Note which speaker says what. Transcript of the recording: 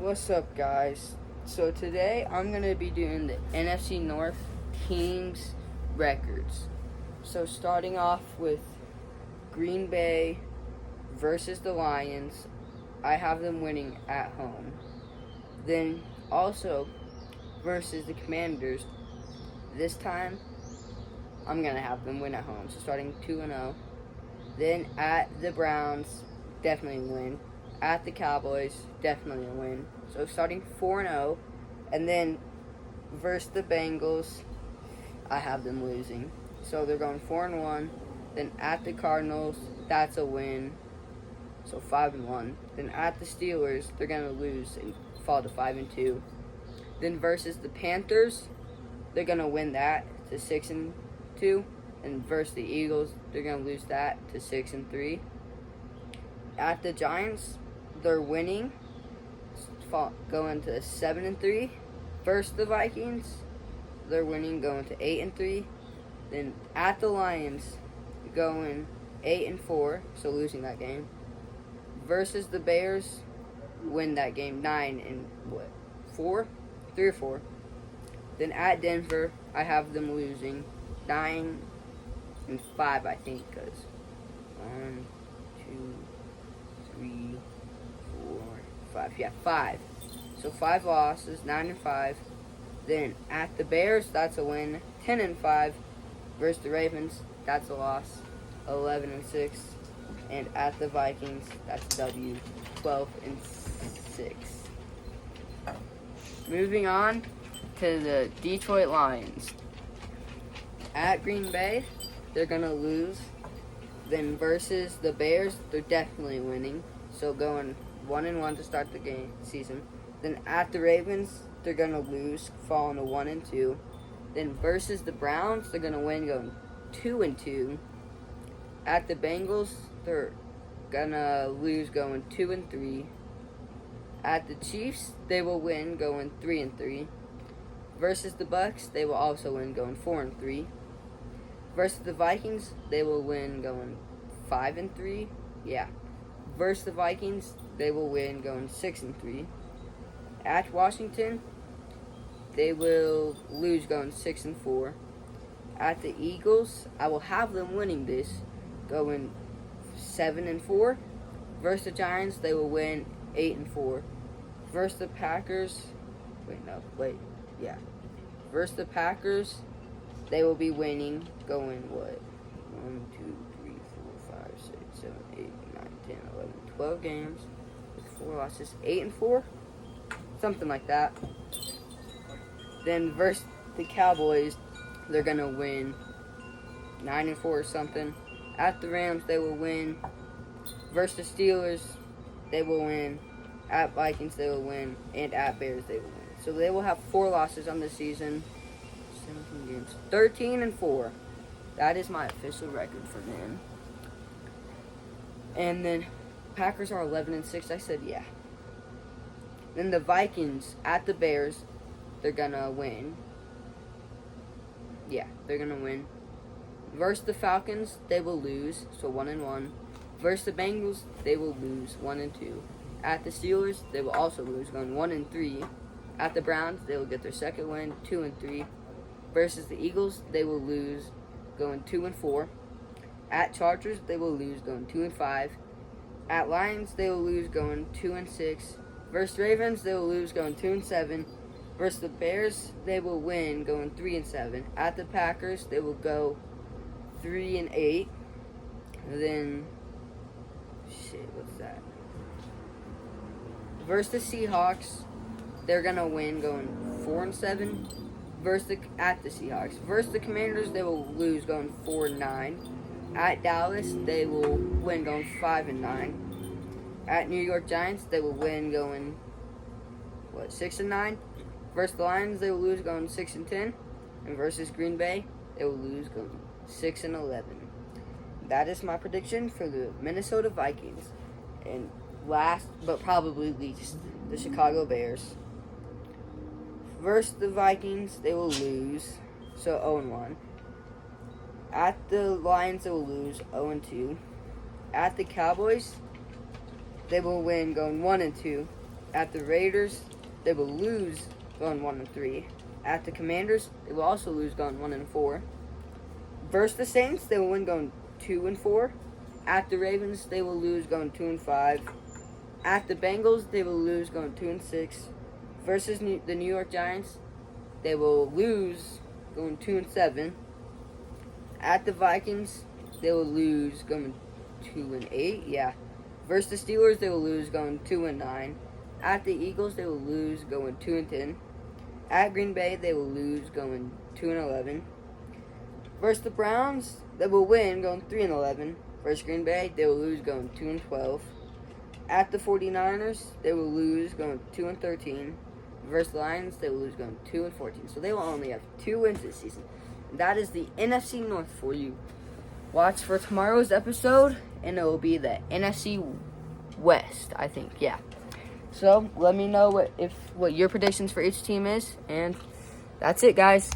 Speaker 1: What's up, guys? So today I'm going to be doing the NFC North teams records. So starting off with Green Bay versus the Lions, I have them winning at home. Then also versus the Commanders, this time I'm going to have them win at home. So starting 2-0. Then at the Browns, definitely win. At the Cowboys, definitely a win. So starting 4-0, and then versus the Bengals, I have them losing. So they're going 4-1. Then at the Cardinals, that's a win. So 5-1. Then at the Steelers, they're gonna lose and fall to 5-2. Then versus the Panthers, they're gonna win that to 6-2. And versus the Eagles, they're gonna lose that to 6-3. At the Giants, they're winning, going to 7-3. Versus the Vikings, they're winning, going to 8-3. Then at the Lions, going 8-4, so losing that game. Versus the Bears, win that game 9-4, 3 or 4. Then at Denver, I have them losing 9-5, I think, because 1, 2, 3, 4, 5. Yeah, 5. So 5 losses, 9-5. Then at the Bears, that's a win, 10-5. Versus the Ravens, that's a loss, 11-6. And at the Vikings, that's a W, 12-6. Moving on to the Detroit Lions. At Green Bay, they're gonna lose. Then versus the Bears, they're definitely winning. So going 1-1 to start the season. Then at the Ravens, they're gonna lose, falling to 1-2. Then versus the Browns, they're gonna win, going 2-2. At the Bengals, they're gonna lose, going 2-3. At the Chiefs, they will win, going 3-3. Versus the Bucks, they will also win, going 4-3. Versus the Vikings, they will win, going 5-3. Yeah. Versus the Vikings, they will win, going 6-3. At Washington, they will lose, going 6-4. At the Eagles, I will have them winning this, going 7-4. Versus the Giants, they will win 8-4. Versus the Packers, versus the Packers, they will be winning, going what? 1, 2, 3, 4, 5, 6, 7, 8, 9, 10, 11, 12 games with 4 losses, 8-4, something like that. Then versus the Cowboys, they're gonna win 9-4 or something. At the Rams, they will win. Versus the Steelers, they will win. At Vikings, they will win. And at Bears, they will win. So they will have 4 losses on the season. 17 games. 13-4. That is my official record for them. And then Packers are 11-6. I said yeah. Then the Vikings at the Bears, they're gonna win. Yeah, they're gonna win. Versus the Falcons, they will lose, so 1-1. Versus the Bengals, they will lose, 1-2. At the Steelers, they will also lose, going 1-3. At the Browns, they will get their second win, 2-3. Versus the Eagles, they will lose, going 2-4. At Chargers, they will lose, going 2-5. At Lions, they will lose, going 2-6. Versus Ravens, they will lose, going 2-7. Versus the Bears, they will win, going 3-7. At the Packers, they will go 3-8. Then, what's that? Versus the Seahawks, they're gonna win, going 4-7. At the Seahawks. Versus the Commanders, they will lose, going 4-9. At Dallas, they will win, going 5-9. At New York Giants, they will win, going 6-9. Versus the Lions, they will lose, going 6-10. And versus Green Bay, they will lose, going 6-11. That is my prediction for the Minnesota Vikings. And last, but probably least, the Chicago Bears. Versus the Vikings, they will lose, so 0-1. At the Lions, they will lose, 0-2. At the Cowboys, they will win, going 1-2. At the Raiders, they will lose, going 1-3. At the Commanders, they will also lose, going 1-4. Versus the Saints, they will win, going 2-4. At the Ravens, they will lose, going 2-5. At the Bengals, they will lose, going 2-6. Versus the New York Giants, they will lose, going 2-7. At the Vikings, they will lose, going 2-8. Yeah. Versus the Steelers, they will lose, going 2-9. At the Eagles, they will lose, going 2-10. At Green Bay, they will lose, going 2-11. Versus the Browns, they will win, going 3-11. Versus Green Bay, they will lose, going 2-12. At the 49ers, they will lose, going 2-13. Versus the Lions, they will lose, going 2-14. So they will only have 2 wins this season. That is the NFC North for you. Watch for tomorrow's episode, and it will be the NFC West, I think. Yeah. So let me know what your predictions for each team is, and that's it, guys.